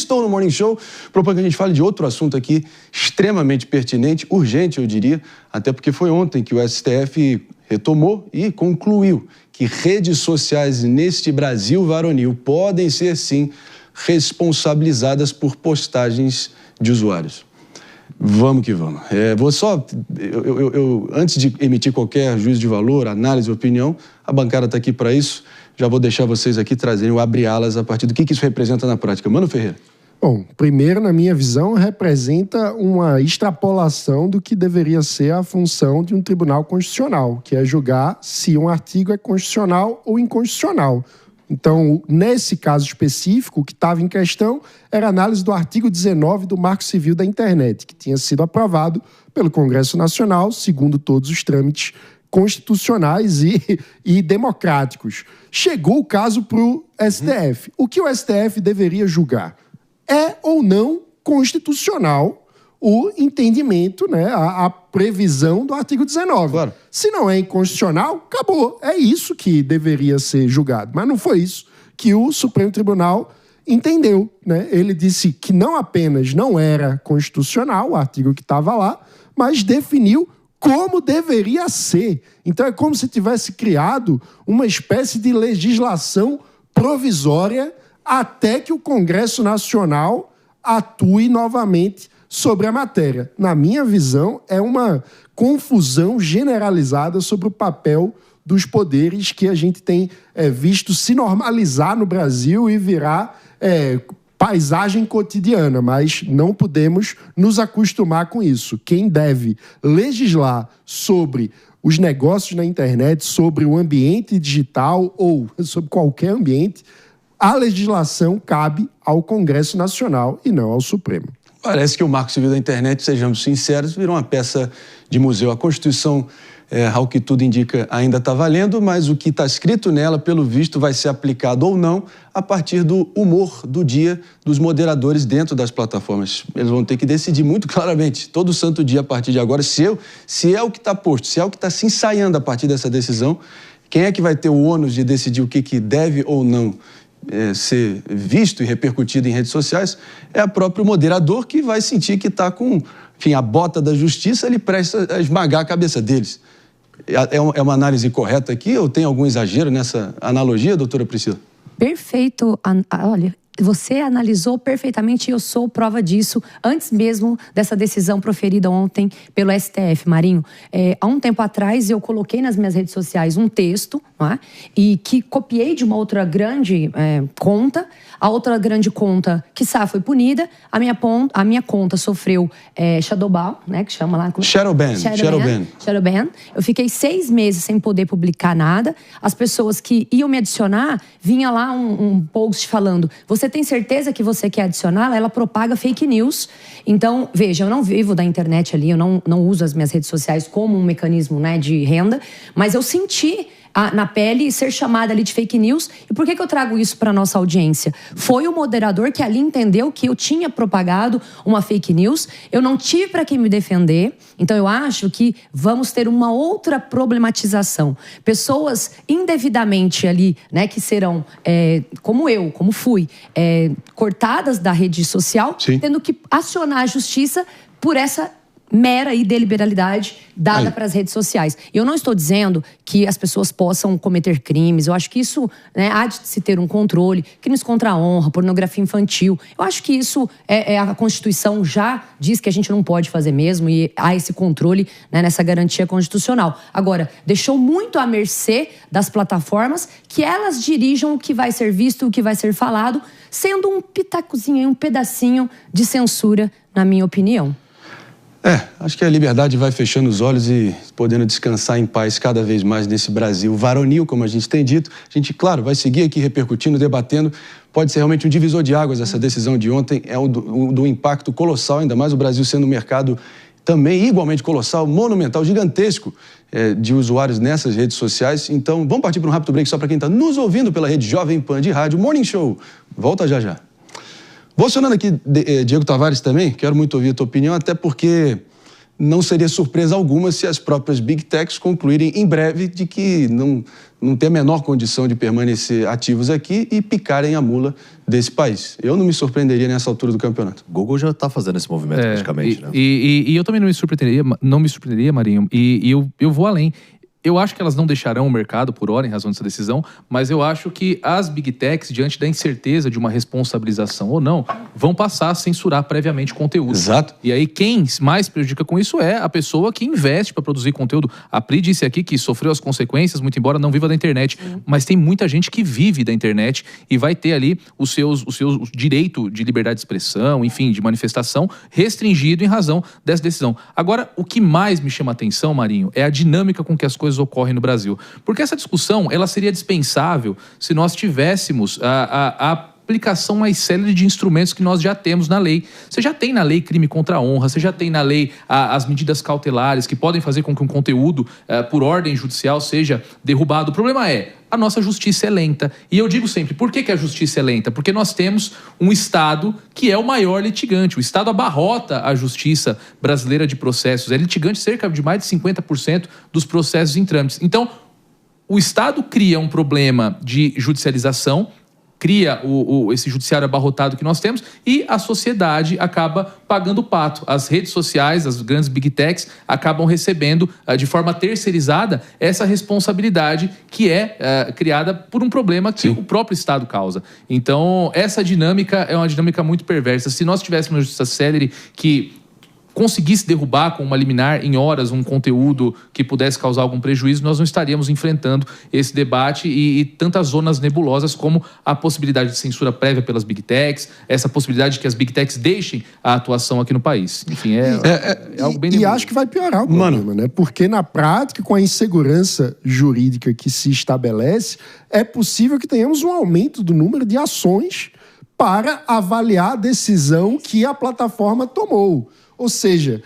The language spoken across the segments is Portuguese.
Sextou no Morning Show. Proponho que a gente fale de outro assunto aqui extremamente pertinente, urgente, eu diria, até porque foi ontem que o STF retomou e concluiu que redes sociais neste Brasil varonil podem ser, sim, responsabilizadas por postagens de usuários. Vamos que vamos. Antes de emitir qualquer juízo de valor, análise, opinião, a bancada está aqui para isso. Já vou deixar vocês aqui trazerem o abre-alas a partir do que isso representa na prática. Mano Ferreira. Bom, primeiro, na minha visão, representa uma extrapolação do que deveria ser a função de um tribunal constitucional, que é julgar se um artigo é constitucional ou inconstitucional. Então, nesse caso específico, o que estava em questão era a análise do artigo 19 do Marco Civil da Internet, que tinha sido aprovado pelo Congresso Nacional, segundo todos os trâmites constitucionais e democráticos. Chegou o caso para o STF. O que o STF deveria julgar? É ou não constitucional o entendimento, né, a previsão do artigo 19. Claro. Se não é inconstitucional, acabou. É isso que deveria ser julgado. Mas não foi isso que o Supremo Tribunal entendeu, né? Ele disse que não apenas não era constitucional o artigo que estava lá, mas definiu como deveria ser. Então é como se tivesse criado uma espécie de legislação provisória até que o Congresso Nacional atue novamente sobre a matéria. Na minha visão, é uma confusão generalizada sobre o papel dos poderes que a gente tem visto se normalizar no Brasil e virar paisagem cotidiana, mas não podemos nos acostumar com isso. Quem deve legislar sobre os negócios na internet, sobre o ambiente digital ou sobre qualquer ambiente, a legislação cabe ao Congresso Nacional e não ao Supremo. Parece que o Marco Civil da Internet, sejamos sinceros, virou uma peça de museu. A Constituição, ao que tudo indica, ainda está valendo, mas o que está escrito nela, pelo visto, vai ser aplicado ou não a partir do humor do dia dos moderadores dentro das plataformas. Eles vão ter que decidir muito claramente, todo santo dia a partir de agora, se é o que está posto, se é o que está se ensaiando a partir dessa decisão, quem é que vai ter o ônus de decidir o que deve ou não ser visto e repercutido em redes sociais, é o próprio moderador que vai sentir que está com, enfim, a bota da justiça, ele presta a esmagar a cabeça deles. É uma análise correta aqui ou tem algum exagero nessa analogia, doutora Priscila? Perfeito. Olha, você analisou perfeitamente e eu sou prova disso antes mesmo dessa decisão proferida ontem pelo STF, Marinho. Há um tempo atrás eu coloquei nas minhas redes sociais um texto, não é? E que copiei de uma outra grande conta. A outra grande conta, quiçá, foi punida. A minha conta sofreu shadowban, né, que chama lá... Shadowban. Eu fiquei 6 meses sem poder publicar nada. As pessoas que iam me adicionar, vinha lá um post falando: você tem certeza que você quer adicioná-la? Ela propaga fake news. Então, veja, eu não vivo da internet ali, eu não uso as minhas redes sociais como um mecanismo, né, de renda, mas eu senti na pele ser chamada ali de fake news. E por que eu trago isso para nossa audiência? Foi o moderador que ali entendeu que eu tinha propagado uma fake news, eu não tive para quem me defender, então eu acho que vamos ter uma outra problematização. Pessoas indevidamente ali, né, que serão, como fui, cortadas da rede social, sim, tendo que acionar a justiça por essa mera e deliberalidade dada para as redes sociais. E eu não estou dizendo que as pessoas possam cometer crimes. Eu acho que isso, né, há de se ter um controle. Crimes contra a honra, pornografia infantil. Eu acho que isso a Constituição já diz que a gente não pode fazer mesmo e há esse controle, né, nessa garantia constitucional. Agora, deixou muito à mercê das plataformas que elas dirijam o que vai ser visto, o que vai ser falado, sendo um pitacozinho, um pedacinho de censura, na minha opinião. Acho que a liberdade vai fechando os olhos e podendo descansar em paz cada vez mais nesse Brasil varonil, como a gente tem dito. A gente, claro, vai seguir aqui repercutindo, debatendo. Pode ser realmente um divisor de águas essa decisão de ontem, do impacto colossal, ainda mais o Brasil sendo um mercado também igualmente colossal, monumental, gigantesco de usuários nessas redes sociais. Então, vamos partir para um rápido break só para quem está nos ouvindo pela rede Jovem Pan de rádio. Morning Show, volta já já. Vou acionando aqui Diego Tavares também, quero muito ouvir a tua opinião, até porque não seria surpresa alguma se as próprias Big Techs concluírem em breve de que não tem a menor condição de permanecer ativos aqui e picarem a mula desse país. Eu não me surpreenderia nessa altura do campeonato. O Google já está fazendo esse movimento praticamente, né? E eu também não me surpreenderia, Marinho, e eu vou além. Eu acho que elas não deixarão o mercado por hora em razão dessa decisão, mas eu acho que as Big Techs, diante da incerteza de uma responsabilização ou não, vão passar a censurar previamente conteúdo. Exato. E aí quem mais prejudica com isso é a pessoa que investe para produzir conteúdo. A Pri disse aqui que sofreu as consequências, muito embora não viva da internet, mas tem muita gente que vive da internet e vai ter ali o seu direito de liberdade de expressão, enfim, de manifestação, restringido em razão dessa decisão. Agora, o que mais me chama a atenção, Marinho, é a dinâmica com que as coisas ocorrem no Brasil. Porque essa discussão, ela seria dispensável se nós tivéssemos a aplicação mais célere de instrumentos que nós já temos na lei. Você já tem na lei crime contra a honra, você já tem na lei as medidas cautelares que podem fazer com que um conteúdo por ordem judicial seja derrubado. O problema é, a nossa justiça é lenta. E eu digo sempre, por que a justiça é lenta? Porque nós temos um Estado que é o maior litigante. O Estado abarrota a justiça brasileira de processos. É litigante cerca de mais de 50% dos processos em trâmites. Então, o Estado cria um problema de judicialização, cria esse judiciário abarrotado que nós temos e a sociedade acaba pagando o pato. As redes sociais, as grandes Big Techs, acabam recebendo de forma terceirizada essa responsabilidade que é criada por um problema que o próprio Estado causa. Então, essa dinâmica é uma dinâmica muito perversa. Se nós tivéssemos uma justiça célere que conseguisse derrubar com uma liminar em horas um conteúdo que pudesse causar algum prejuízo, nós não estaríamos enfrentando esse debate e tantas zonas nebulosas como a possibilidade de censura prévia pelas Big Techs, essa possibilidade de que as Big Techs deixem a atuação aqui no país. Enfim, é algo bem nebuloso. E acho que vai piorar o problema, né? Porque na prática, com a insegurança jurídica que se estabelece, é possível que tenhamos um aumento do número de ações para avaliar a decisão que a plataforma tomou. Ou seja,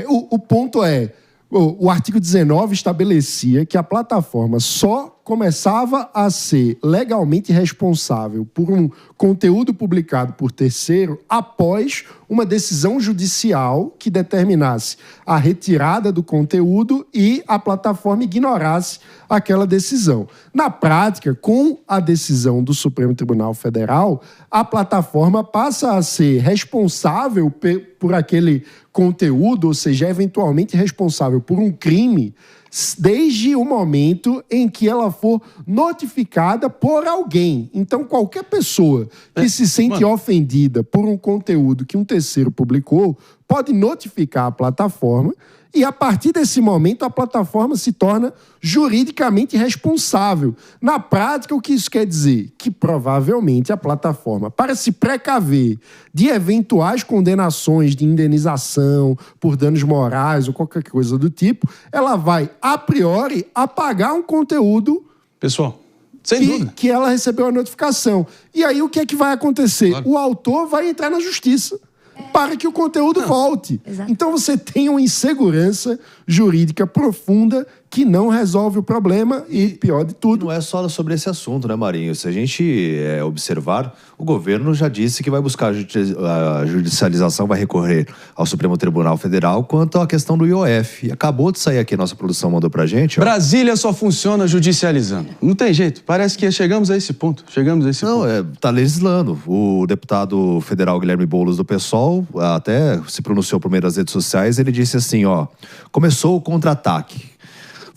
o ponto é, o artigo 19 estabelecia que a plataforma só começava a ser legalmente responsável por um conteúdo publicado por terceiro após uma decisão judicial que determinasse a retirada do conteúdo e a plataforma ignorasse aquela decisão. Na prática, com a decisão do Supremo Tribunal Federal, a plataforma passa a ser responsável por aquele conteúdo, ou seja, eventualmente responsável por um crime, desde o momento em que ela for notificada por alguém. Então, qualquer pessoa que se sente ofendida por um conteúdo que um terceiro publicou pode notificar a plataforma e, a partir desse momento, a plataforma se torna juridicamente responsável. Na prática, o que isso quer dizer? Que, provavelmente, a plataforma, para se precaver de eventuais condenações de indenização por danos morais ou qualquer coisa do tipo, ela vai, a priori, apagar um conteúdo... Pessoal, sem dúvida. Que ela recebeu a notificação. E aí, o que é que vai acontecer? Claro. O autor vai entrar na justiça para que o conteúdo volte. Exato. Então você tem uma insegurança jurídica profunda que não resolve o problema e, pior de tudo... Não é só sobre esse assunto, né, Marinho? Se a gente observar, o governo já disse que vai buscar a judicialização, vai recorrer ao Supremo Tribunal Federal quanto à questão do IOF. Acabou de sair aqui, a nossa produção mandou pra gente. Ó. Brasília só funciona judicializando. Não tem jeito. Parece que chegamos a esse ponto. Não, tá legislando. O deputado federal Guilherme Boulos do PSOL até se pronunciou por meio das redes sociais. Ele disse assim, ó, começou o contra-ataque.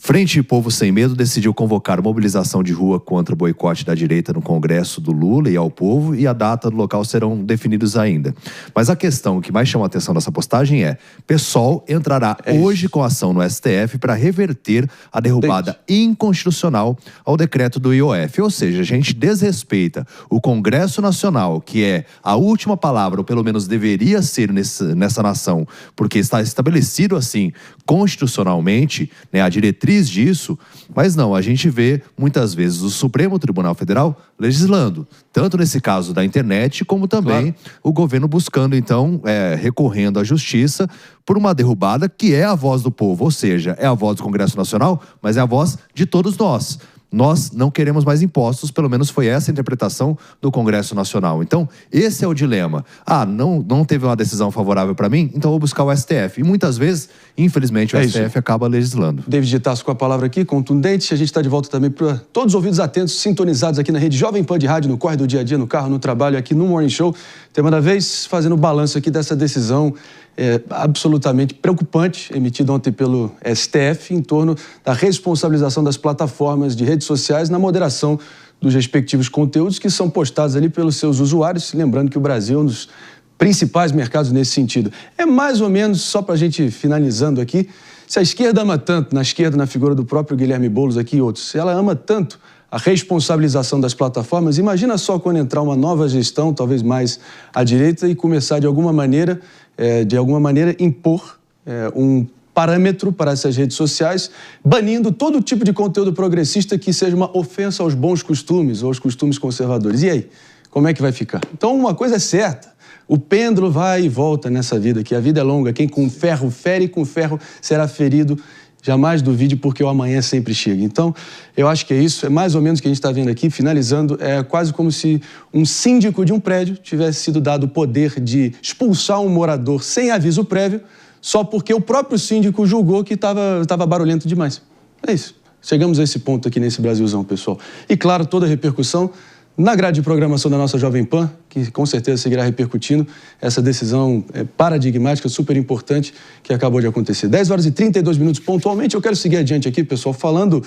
Frente Povo Sem Medo decidiu convocar mobilização de rua contra o boicote da direita no Congresso do Lula e ao povo, e a data do local serão definidos ainda. Mas a questão que mais chama a atenção nessa postagem é: PSOL entrará hoje com ação no STF para reverter a derrubada inconstitucional ao decreto do IOF. Ou seja, a gente desrespeita o Congresso Nacional, que é a última palavra, ou pelo menos deveria ser nessa nação, porque está estabelecido assim constitucionalmente, né, a diretriz disso, mas não, a gente vê muitas vezes o Supremo Tribunal Federal legislando, tanto nesse caso da internet, como também o governo buscando, então, recorrendo à justiça por uma derrubada que é a voz do povo, ou seja, é a voz do Congresso Nacional, mas é a voz de todos nós. nós não queremos mais impostos, pelo menos foi essa a interpretação do Congresso Nacional. Então, esse é o dilema. Não teve uma decisão favorável para mim, então vou buscar o STF. E muitas vezes, infelizmente, o STF acaba legislando. David de Tarso com a palavra aqui, contundente. A gente está de volta também para todos os ouvidos atentos, sintonizados aqui na rede Jovem Pan de Rádio, no corre do dia a dia, no carro, no trabalho, aqui no Morning Show. Tema da vez, fazendo balanço aqui dessa decisão absolutamente preocupante, emitida ontem pelo STF, em torno da responsabilização das plataformas de redes sociais na moderação dos respectivos conteúdos que são postados ali pelos seus usuários. Lembrando que o Brasil é um dos principais mercados nesse sentido. É mais ou menos, só para a gente finalizando aqui, se a esquerda ama tanto, na esquerda, na figura do próprio Guilherme Boulos aqui e outros, se ela ama tanto a responsabilização das plataformas, imagina só quando entrar uma nova gestão, talvez mais à direita, e começar de alguma maneira impor um parâmetro para essas redes sociais, banindo todo tipo de conteúdo progressista que seja uma ofensa aos bons costumes ou aos costumes conservadores. E aí, como é que vai ficar? Então, uma coisa é certa, o pêndulo vai e volta nessa vida, que a vida é longa, quem com ferro fere, com ferro será ferido. Jamais duvide, porque o amanhã sempre chega. Então, eu acho que é isso, é mais ou menos o que a gente está vendo aqui, finalizando, é quase como se um síndico de um prédio tivesse sido dado o poder de expulsar um morador sem aviso prévio, só porque o próprio síndico julgou que estava barulhento demais. É isso. Chegamos a esse ponto aqui nesse Brasilzão, pessoal. E, claro, toda a repercussão na grade de programação da nossa Jovem Pan, que com certeza seguirá repercutindo essa decisão paradigmática, super importante, que acabou de acontecer. 10 horas e 32 minutos pontualmente. Eu quero seguir adiante aqui, pessoal, falando